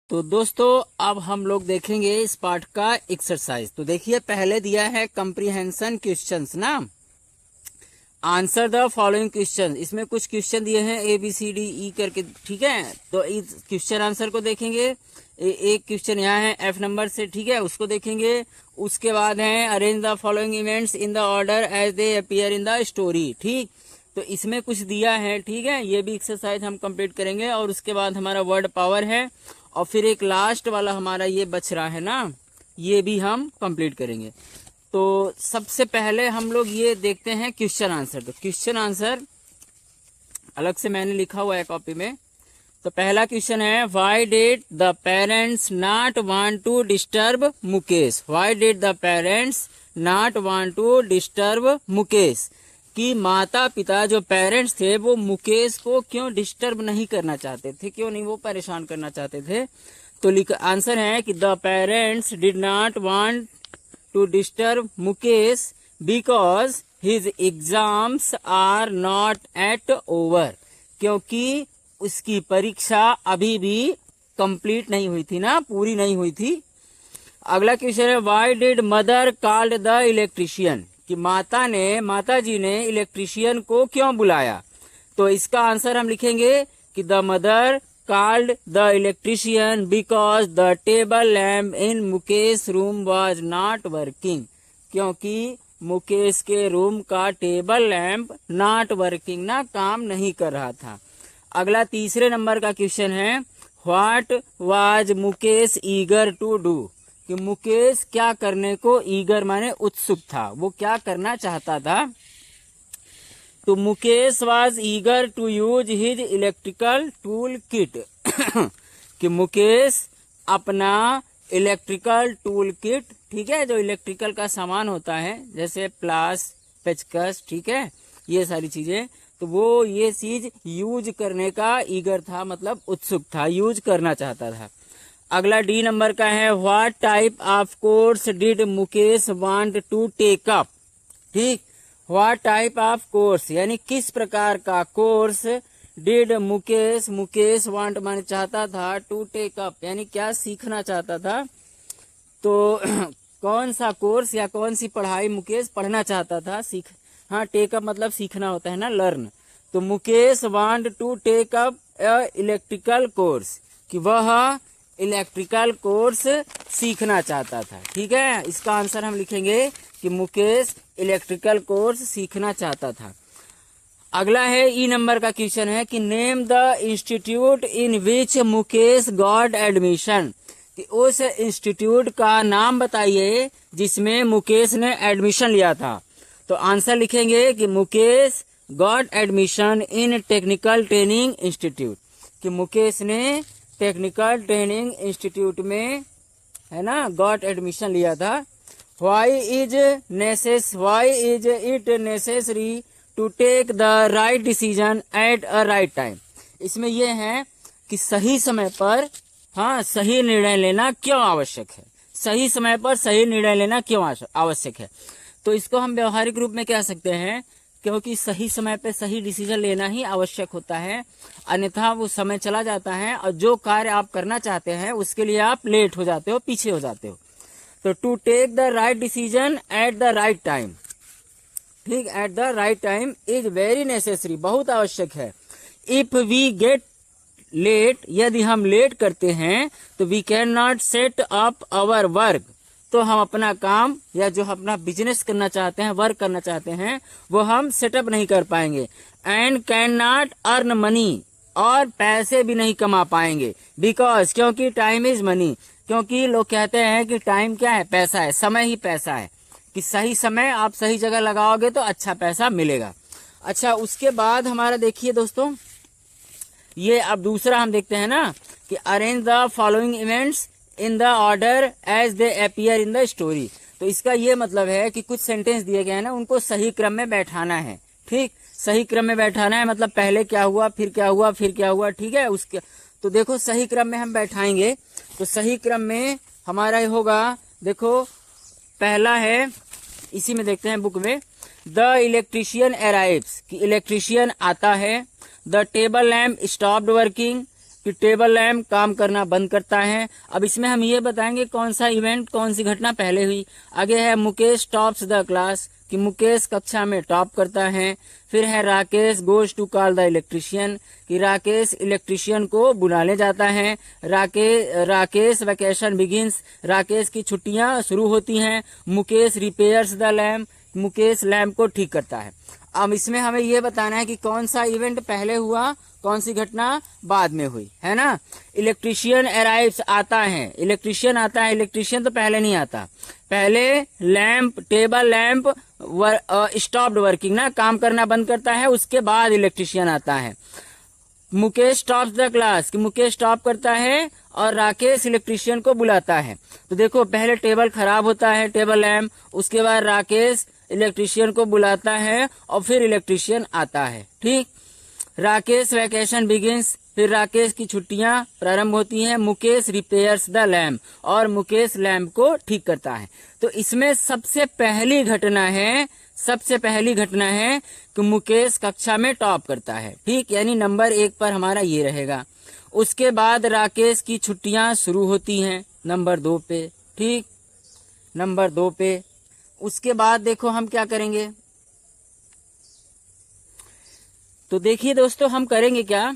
तो दोस्तों अब हम लोग देखेंगे इस पार्ट का एक्सरसाइज। तो देखिए पहले दिया है कंप्रीहेंशन क्वेश्चंस ना, आंसर द फॉलोइंग क्वेश्चन। इसमें कुछ क्वेश्चन दिए हैं ABCDE करके, ठीक है। तो इस क्वेश्चन आंसर को देखेंगे। एक क्वेश्चन यहाँ है F नंबर से, ठीक है, उसको देखेंगे। उसके बाद है arrange the following events in the order as they appear in the story, ठीक। तो इसमें कुछ दिया है, ठीक है, ये भी एक्सरसाइज हम कंप्लीट करेंगे। और उसके बाद हमारा वर्ड पावर है, और फिर एक लास्ट वाला हमारा ये बच रहा है ना, ये भी हम कंप्लीट करेंगे। तो सबसे पहले हम लोग ये देखते हैं क्वेश्चन आंसर। तो क्वेश्चन आंसर अलग से मैंने लिखा हुआ है कॉपी में। तो पहला क्वेश्चन है, why did the parents not want to disturb Mukesh. Why did the parents not want to disturb Mukesh, कि माता पिता जो पेरेंट्स थे वो मुकेश को क्यों डिस्टर्ब नहीं करना चाहते थे, क्यों नहीं वो परेशान करना चाहते थे। तो आंसर है कि the parents did not want to disturb Mukesh because his exams are not at over, क्योंकि उसकी परीक्षा अभी भी कंप्लीट नहीं हुई थी ना, पूरी नहीं हुई थी। अगला क्वेश्चन है, why did mother called the electrician, कि माता जी ने इलेक्ट्रिशियन को क्यों बुलाया। तो इसका आंसर हम लिखेंगे कि the mother called the electrician because the table lamp in Mukesh room was not working, क्योंकि मुकेश के रूम का टेबल लैम्प नॉट वर्किंग ना, काम नहीं कर रहा था। अगला तीसरे नंबर का क्वेश्चन है, what was Mukesh eager to do, कि मुकेश क्या करने को ईगर माने उत्सुक था, वो क्या करना चाहता था। तो Mukesh was eager to use his electrical tool kit, कि मुकेश अपना इलेक्ट्रिकल टूल किट, ठीक है, जो इलेक्ट्रिकल का सामान होता है जैसे प्लास, पेचकस, ठीक है, ये सारी चीजें, तो वो ये चीज यूज करने का ईगर था, मतलब उत्सुक था, यूज करना चाहता था। अगला डी नंबर का है, what type of course did Mukesh want to take up, ठीक। व्हाट टाइप ऑफ कोर्स यानी किस प्रकार का कोर्स डिड मुकेश वांट माने चाहता था, टू टेक अप यानी क्या सीखना चाहता था। तो कौन सा कोर्स या कौन सी पढ़ाई मुकेश पढ़ना चाहता था, हाँ, टेक अप मतलब सीखना होता है ना, लर्न। तो Mukesh want to take up electrical course, कि वह इलेक्ट्रिकल कोर्स सीखना चाहता था, ठीक है। इसका आंसर हम लिखेंगे कि मुकेश इलेक्ट्रिकल कोर्स सीखना चाहता था। अगला है ई नंबर का क्वेश्चन है कि name the institute in which Mukesh got admission, कि उस इंस्टीट्यूट का नाम बताइए जिसमें मुकेश ने एडमिशन लिया था। तो आंसर लिखेंगे कि Mukesh got admission in technical training institute, कि मुकेश ने टेक्निकल ट्रेनिंग इंस्टीट्यूट में, है ना, गॉट एडमिशन लिया था। Why is it necessary to take the right decision at a right time, इसमें यह है कि सही समय पर, हाँ, सही निर्णय लेना क्यों आवश्यक है, सही समय पर सही निर्णय लेना क्यों आवश्यक है। तो इसको हम व्यवहारिक रूप में कह सकते हैं, क्योंकि सही समय पे सही डिसीजन लेना ही आवश्यक होता है, अन्यथा वो समय चला जाता है और जो कार्य आप करना चाहते हैं उसके लिए आप लेट हो जाते हो, पीछे हो जाते हो। तो to take the right decision at the right time, ठीक, at the right time is very necessary, बहुत आवश्यक है। इफ वी गेट लेट, यदि हम लेट करते हैं तो we can not set up our work, तो हम अपना काम या जो अपना बिजनेस करना चाहते हैं, वर्क करना चाहते हैं, वो हम सेटअप नहीं कर पाएंगे। And can not earn money, और पैसे भी नहीं कमा पाएंगे, बिकॉज, क्योंकि टाइम इज मनी, क्योंकि लोग कहते हैं कि टाइम क्या है, पैसा है, समय ही पैसा है, कि सही समय आप सही जगह लगाओगे तो अच्छा पैसा मिलेगा। अच्छा, उसके बाद हमारा देखिए दोस्तों, ये अब दूसरा हम देखते हैं ना कि arrange the following events in the order as they appear in the story. तो इसका ये मतलब है कि कुछ सेंटेंस दिए गए हैं ना, उनको सही क्रम में बैठाना है, ठीक, सही क्रम में बैठाना है, मतलब पहले क्या हुआ, फिर क्या हुआ, फिर क्या हुआ, ठीक है। उसके तो देखो सही क्रम में हम बैठाएंगे, तो सही क्रम में हमारा होगा, देखो पहला है, इसी में देखते हैं बुक में, द इलेक्ट्रिशियन अराइव्स, कि इलेक्ट्रिशियन आता है। The table lamp stopped working, कि टेबल लैंप काम करना बंद करता है। अब इसमें हम ये बताएंगे कौन सा इवेंट, कौन सी घटना पहले हुई। आगे है मुकेश टॉप्स द क्लास, कि मुकेश कक्षा में टॉप करता है। फिर है Rakesh goes to call the electrician, कि राकेश इलेक्ट्रिशियन को बुलाने जाता है। राकेश वैकेशन बिगिंस, राकेश की छुट्टियां शुरू होती हैं। Mukesh repairs the lamp, Mukesh lamp को ठीक करता है। अब इसमें हमें ये बताना है कि कौन सा इवेंट पहले हुआ, कौन सी घटना बाद में हुई, है ना। इलेक्ट्रिशियन अराइव्स, आता है, इलेक्ट्रिशियन आता है। इलेक्ट्रिशियन तो पहले नहीं आता, पहले lamp, table lamp stopped working ना, काम करना बंद करता है, उसके बाद इलेक्ट्रिशियन आता है। मुकेश टॉप्स द क्लास, कि मुकेश टॉप करता है और राकेश इलेक्ट्रिशियन को बुलाता है। तो देखो पहले टेबल खराब होता है, टेबल लैंप, उसके बाद राकेश इलेक्ट्रिशियन को बुलाता है और फिर इलेक्ट्रिशियन आता है। ठीक, राकेश वैकेशन बिगिंस, फिर राकेश की छुट्टियां प्रारंभ होती हैं। मुकेश रिपेयर्स द लैम्प, और मुकेश लैम्प को ठीक करता है। तो इसमें सबसे पहली घटना है कि मुकेश कक्षा में टॉप करता है। ठीक, यानी नंबर 1 पर हमारा ये रहेगा। उसके बाद राकेश की छुट्टियां शुरू होती हैं नंबर 2 पे। ठीक, नंबर 2 पे। उसके बाद देखो हम क्या करेंगे, तो देखिए दोस्तों हम करेंगे क्या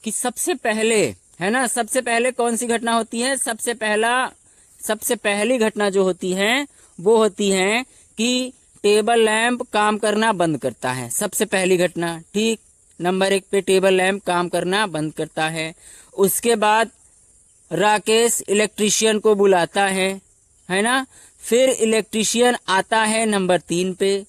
कि सबसे पहले, है ना, सबसे पहले कौन सी घटना होती है। सबसे पहली घटना जो होती है वो होती है कि टेबल लैंप काम करना बंद करता है, सबसे पहली घटना। ठीक, नंबर 1 पे टेबल लैंप काम करना बंद करता है। उसके बाद राकेश इलेक्ट्रिशियन को बुलाता है ना। फिर इलेक्ट्रिशियन आता है नंबर 3 पे।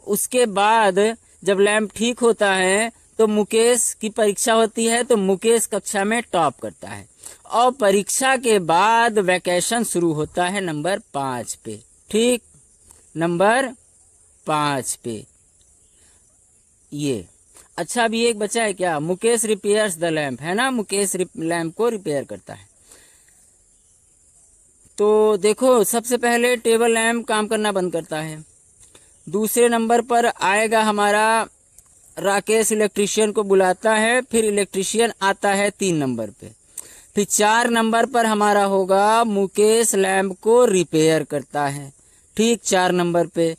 उसके बाद जब लैंप ठीक होता है तो मुकेश की परीक्षा होती है, तो मुकेश कक्षा में टॉप करता है। और परीक्षा के बाद वैकेशन शुरू होता है नंबर 5 पे। ठीक, नंबर 5 पे ये। अच्छा, अभी एक बचा है क्या, मुकेश रिपेयर्स द लैंप, है ना, मुकेश लैंप को रिपेयर करता है। तो देखो सबसे पहले टेबल लैंप काम करना बंद करता है। दूसरे नंबर पर आएगा हमारा राकेश इलेक्ट्रिशियन को बुलाता है, फिर इलेक्ट्रिशियन आता है 3 नंबर पे। फिर 4 नंबर पर हमारा होगा मुकेश लैंप को रिपेयर करता है। ठीक, 4 नंबर पे।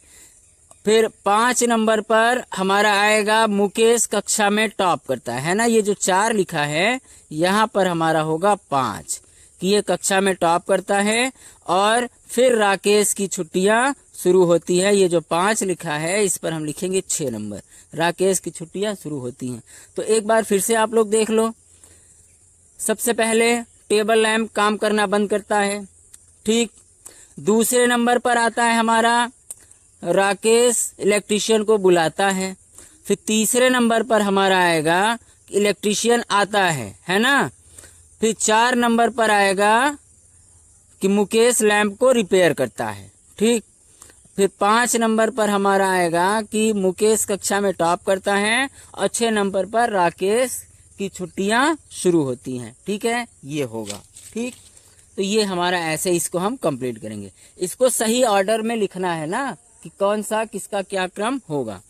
फिर 5 नंबर पर हमारा आएगा मुकेश कक्षा में टॉप करता है ना। ये जो 4 लिखा है यहाँ पर हमारा होगा 5, कि ये कक्षा में टॉप करता है। और फिर राकेश की छुट्टियां शुरू होती है। ये जो 5 लिखा है इस पर हम लिखेंगे 6 नंबर, राकेश की छुट्टियां शुरू होती हैं। तो एक बार फिर से आप लोग देख लो। सबसे पहले टेबल लैंप काम करना बंद करता है। ठीक, दूसरे नंबर पर आता है हमारा राकेश इलेक्ट्रिशियन को बुलाता है। फिर तीसरे नंबर पर हमारा आएगा इलेक्ट्रिशियन आता है ना। फिर 4 नंबर पर आएगा कि मुकेश लैंप को रिपेयर करता है। ठीक, फिर 5 नंबर पर हमारा आएगा कि मुकेश कक्षा में टॉप करता है। और 6 नंबर पर राकेश की छुट्टियां शुरू होती हैं। ठीक है, ये होगा। ठीक, तो ये हमारा ऐसे इसको हम कंप्लीट करेंगे। इसको सही ऑर्डर में लिखना है ना, कि कौन सा किसका क्या क्रम होगा।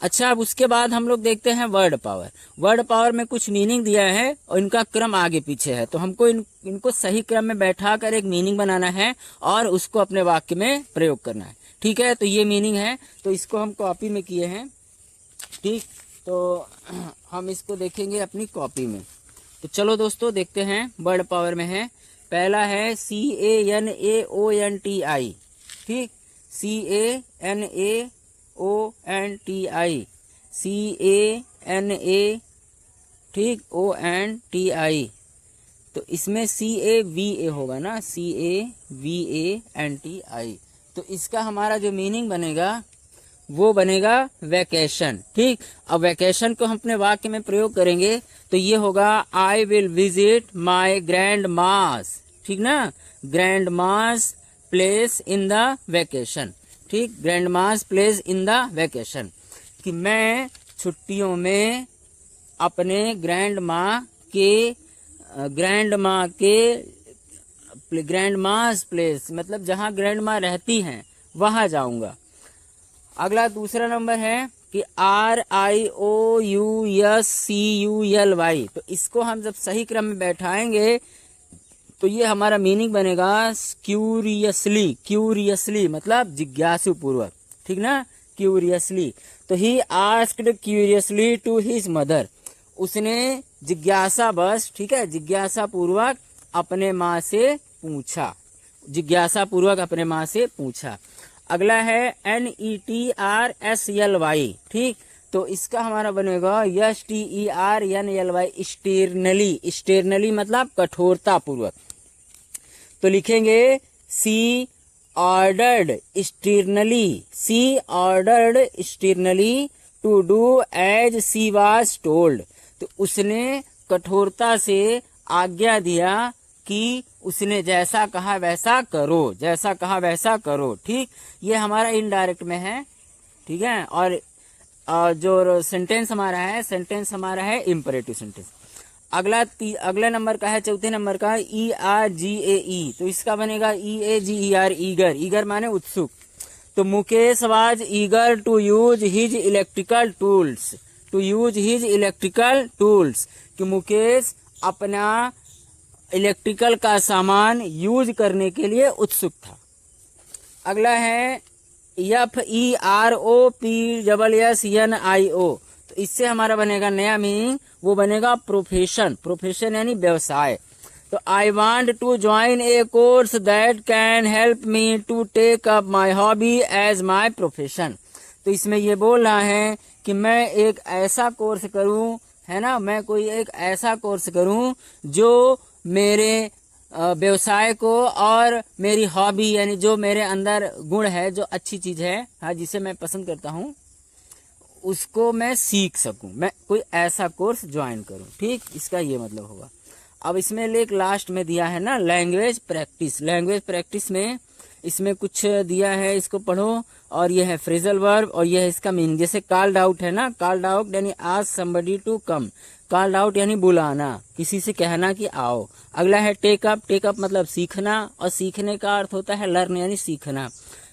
अच्छा, अब उसके बाद हम लोग देखते हैं वर्ड पावर। वर्ड पावर में कुछ मीनिंग दिया है और इनका क्रम आगे पीछे है, तो हमको इनको सही क्रम में बैठा कर एक मीनिंग बनाना है और उसको अपने वाक्य में प्रयोग करना है। ठीक है, तो ये मीनिंग है, तो इसको हम कॉपी में किए हैं। ठीक, तो हम इसको देखेंगे अपनी कॉपी में। तो चलो दोस्तों देखते हैं, वर्ड पावर में है। पहला है CANAONTI। ठीक, CANAONTI, CANA, ठीक, ONTI। तो इसमें CAVA होगा ना, CAVANTI। तो इसका हमारा जो मीनिंग बनेगा वो बनेगा वैकेशन। ठीक, अब वैकेशन को हम अपने वाक्य में प्रयोग करेंगे तो ये होगा I will visit my grandma's. ठीक ना, grandma's place in the vacation. ठीक, grandma's place in the vacation, कि मैं छुट्टियों में अपने ग्रैंड माँ मास प्लेस, मतलब जहाँ ग्रैंड माँ रहती हैं वहां जाऊंगा। अगला दूसरा नंबर है कि RIOUSCULY, तो इसको हम जब सही क्रम में बैठाएंगे तो ये हमारा मीनिंग बनेगा क्यूरियसली, क्यूरियसली मतलब जिज्ञासु पूर्वक, ठीक ना, क्यूरियसली। तो he asked curiously to his mother, उसने जिज्ञासा बस, ठीक है, जिज्ञासा पूर्वक अपने माँ से पूछा, जिज्ञासा पूर्वक अपने माँ से पूछा। अगला है NETRSLY, ठीक, तो इसका हमारा बनेगा STERNLY, स्टेरनली, स्टेरनली मतलब कठोरता पूर्वक। तो लिखेंगे she ordered sternly, she ordered sternly to do as she was told, तो उसने कठोरता से आज्ञा दिया कि उसने जैसा कहा वैसा करो, जैसा कहा वैसा करो, ठीक। ये हमारा इनडायरेक्ट में है, ठीक है। और जो सेंटेंस हमारा है, सेंटेंस हमारा है इम्परेटिव सेंटेंस। अगला नंबर का है, चौथे नंबर का ERGAE, तो इसका बनेगा EAGER, ईगर, ईगर माने उत्सुक। तो Mukesh was eager to use his electrical tools, to use his electrical tools, कि मुकेश अपना इलेक्ट्रिकल का सामान यूज करने के लिए उत्सुक था। अगला है FEROPSSNIO, तो इससे हमारा बनेगा नया मीनिंग, वो बनेगा प्रोफेशन, प्रोफेशन यानी व्यवसाय। तो I want to join a course that can help me to take up my hobby as my profession, तो इसमें ये बोल रहा है कि मैं एक ऐसा कोर्स करूं, है ना, मैं कोई एक ऐसा कोर्स करूं जो मेरे व्यवसाय को और मेरी हॉबी यानी जो मेरे अंदर गुण है, जो अच्छी चीज है, हाँ, जिसे मैं पसंद करता हूँ, उसको मैं सीख सकूं, मैं कोई ऐसा कोर्स ज्वाइन करूं, ठीक, इसका ये मतलब होगा। अब इसमें एक लास्ट में दिया है ना लैंग्वेज प्रैक्टिस, लैंग्वेज प्रैक्टिस में इसमें कुछ दिया है, इसको पढ़ो, और ये है फ्रेजल वर्ब और ये है इसका मीनिंग। जैसे कॉल्ड आउट है ना, कॉल्ड आउट यानी ask somebody to come, called out यानी बुलाना, किसी से कहना कि आओ। अगला है टेक अप, टेक अप मतलब सीखना, और सीखने का अर्थ होता है लर्न यानी सीखना।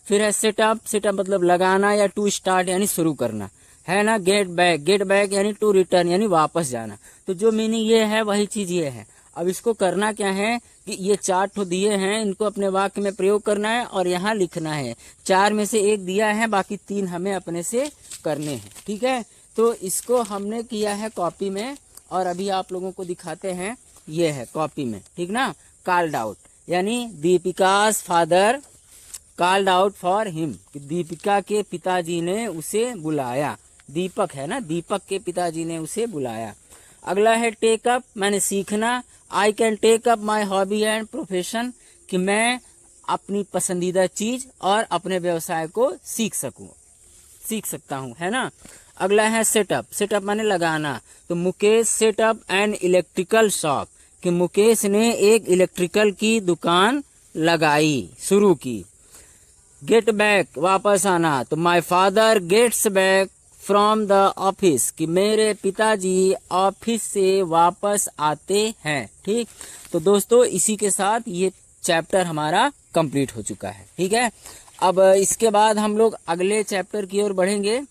फिर है सेट अप, सेट अप मतलब लगाना या टू स्टार्ट यानी शुरू करना, है ना। गेट बैक, गेट बैक यानी टू रिटर्न यानी वापस जाना। तो जो मीनिंग ये है वही चीज ये है। अब इसको करना क्या है कि ये 4 ठो दिए हैं, इनको अपने वाक्य में प्रयोग करना है और यहाँ लिखना है। 4 में से 1 दिया है, बाकी 3 हमें अपने से करने हैं, ठीक है। तो इसको हमने किया है कॉपी में, और अभी आप लोगों को दिखाते हैं, ये है कॉपी में, ठीक ना। कॉल्ड आउट यानी Deepika's father called out for him, Deepika के पिताजी ने उसे बुलाया, दीपक है ना, दीपक के पिताजी ने उसे बुलाया। अगला है टेक अप माने सीखना, I can take up my hobby and profession, कि मैं अपनी पसंदीदा चीज और अपने व्यवसाय को सीख सकता हूँ, है ना। अगला है सेटअप, सेटअप माने लगाना, तो Mukesh setup an electrical shop, कि मुकेश ने एक इलेक्ट्रिकल की दुकान लगाई, शुरू की। गेट बैक वापस आना, तो my father gets back from the office, कि मेरे पिताजी ऑफिस से वापस आते हैं, ठीक। तो दोस्तों इसी के साथ ये चैप्टर हमारा कंप्लीट हो चुका है, ठीक है। अब इसके बाद हम लोग अगले चैप्टर की ओर बढ़ेंगे।